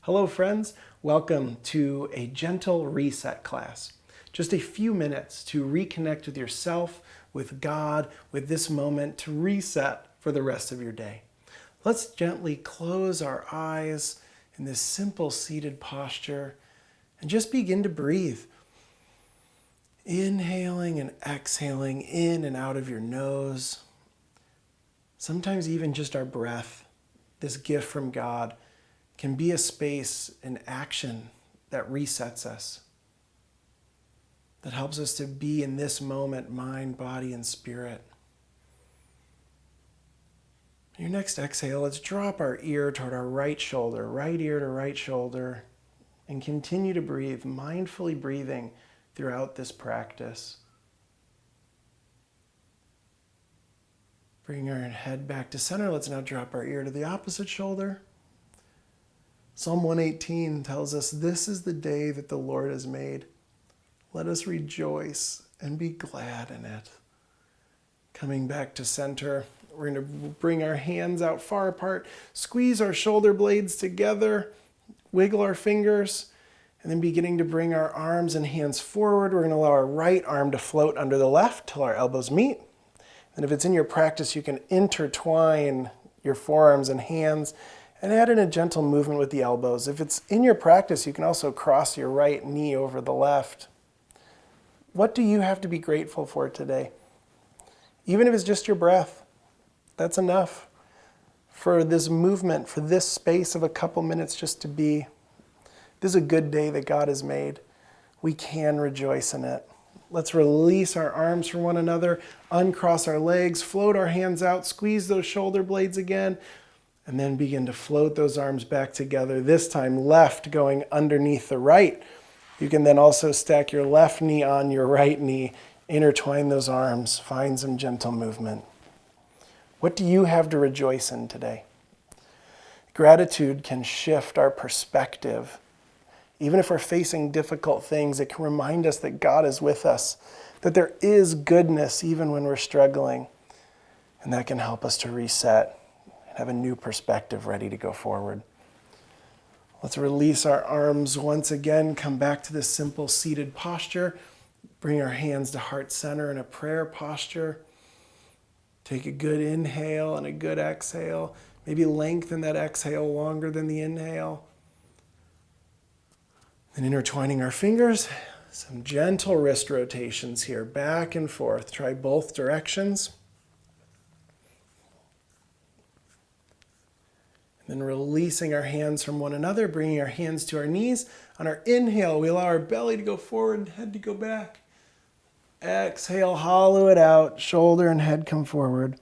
Hello friends, welcome to a gentle reset class. Just a few minutes to reconnect with yourself, with God, with this moment to reset for the rest of your day. Let's gently close our eyes in this simple seated posture and just begin to breathe. Inhaling and exhaling in and out of your nose. Sometimes even just our breath, this gift from God, can be a space in action that resets us, that helps us to be in this moment, mind, body, and spirit. Your next exhale, let's drop our ear toward our right shoulder, right ear to right shoulder, and continue to breathe, mindfully breathing throughout this practice. Bring our head back to center. Let's now drop our ear to the opposite shoulder. Psalm 118 tells us, "This is the day that the Lord has made. Let us rejoice and be glad in it." Coming back to center, we're going to bring our hands out far apart, squeeze our shoulder blades together, wiggle our fingers, and then beginning to bring our arms and hands forward. We're going to allow our right arm to float under the left till our elbows meet. And if it's in your practice, you can intertwine your forearms and hands and add in a gentle movement with the elbows. If it's in your practice, you can also cross your right knee over the left. What do you have to be grateful for today? Even if it's just your breath, that's enough for this movement, for this space of a couple minutes just to be. This is a good day that God has made. We can rejoice in it. Let's release our arms from one another, uncross our legs, float our hands out, squeeze those shoulder blades again, and then begin to float those arms back together, this time left going underneath the right. You can then also stack your left knee on your right knee, intertwine those arms, find some gentle movement. What do you have to rejoice in today? Gratitude can shift our perspective. Even if we're facing difficult things, it can remind us that God is with us, that there is goodness even when we're struggling, and that can help us to reset and have a new perspective ready to go forward. Let's release our arms once again, come back to this simple seated posture, bring our hands to heart center in a prayer posture. Take a good inhale and a good exhale. Maybe lengthen that exhale longer than the inhale. And intertwining our fingers, some gentle wrist rotations here, back and forth. Try both directions. And then releasing our hands from one another, bringing our hands to our knees. On our inhale, we allow our belly to go forward and head to go back. Exhale, hollow it out, shoulder and head come forward.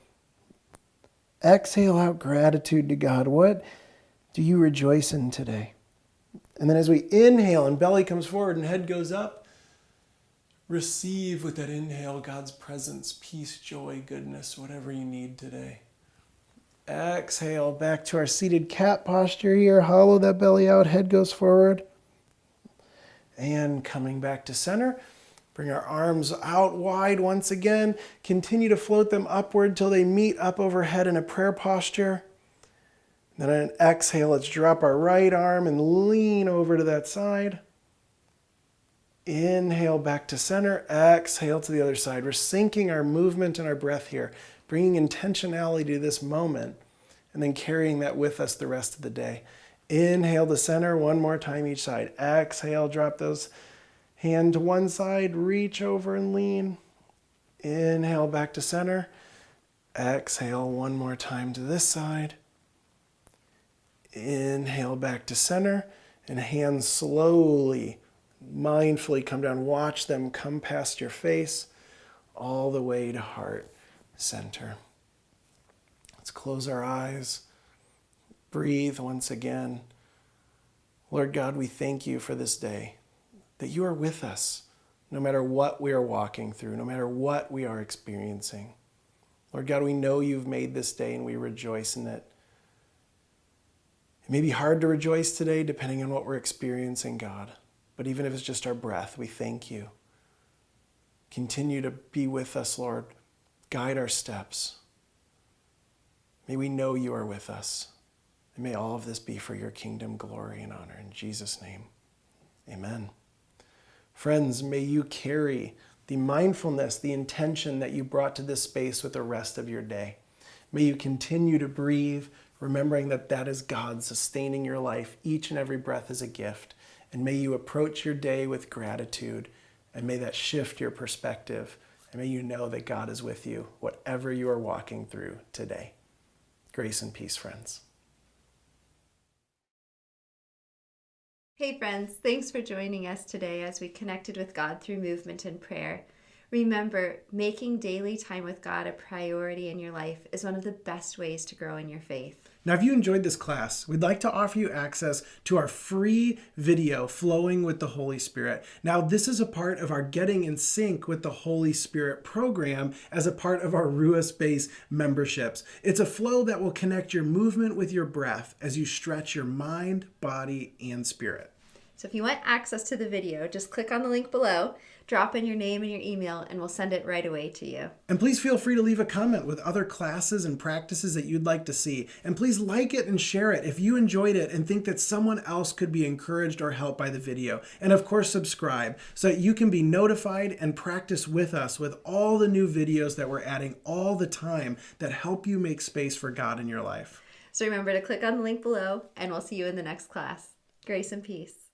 Exhale out gratitude to God. What do you rejoice in today? And then as we inhale and belly comes forward and head goes up, receive with that inhale God's presence, peace, joy, goodness, whatever you need today. Exhale back to our seated cat posture here. Hollow that belly out, head goes forward. And coming back to center, bring our arms out wide once again. Continue to float them upward till they meet up overhead in a prayer posture. Then on an exhale, let's drop our right arm and lean over to that side. Inhale back to center. Exhale to the other side. We're syncing our movement and our breath here, bringing intentionality to this moment, and then carrying that with us the rest of the day. Inhale to center, one more time each side. Exhale, drop those hands to one side, reach over and lean. Inhale back to center. Exhale one more time to this side. Inhale back to center, and hands slowly, mindfully come down. Watch them come past your face all the way to heart center. Let's close our eyes. Breathe once again. Lord God, we thank you for this day, that you are with us no matter what we are walking through, no matter what we are experiencing. Lord God, we know you've made this day and we rejoice in it. It may be hard to rejoice today depending on what we're experiencing, God. But even if it's just our breath, we thank you. Continue to be with us, Lord. Guide our steps. May we know you are with us. And may all of this be for your kingdom, glory, and honor. In Jesus' name, amen. Friends, may you carry the mindfulness, the intention that you brought to this space with the rest of your day. May you continue to breathe, remembering that that is God sustaining your life. Each and every breath is a gift. And may you approach your day with gratitude, and may that shift your perspective. And may you know that God is with you, whatever you are walking through today. Grace and peace, friends. Hey friends, thanks for joining us today as we connected with God through movement and prayer. Remember, making daily time with God a priority in your life is one of the best ways to grow in your faith. Now, if you enjoyed this class, we'd like to offer you access to our free video, Flowing with the Holy Spirit. Now, this is a part of our Getting in Sync with the Holy Spirit program as a part of our Ruah Space memberships. It's a flow that will connect your movement with your breath as you stretch your mind, body, and spirit. So if you want access to the video, just click on the link below, drop in your name and your email, and we'll send it right away to you. And please feel free to leave a comment with other classes and practices that you'd like to see. And please like it and share it if you enjoyed it and think that someone else could be encouraged or helped by the video. And of course, subscribe so that you can be notified and practice with us with all the new videos that we're adding all the time that help you make space for God in your life. So remember to click on the link below, and we'll see you in the next class. Grace and peace.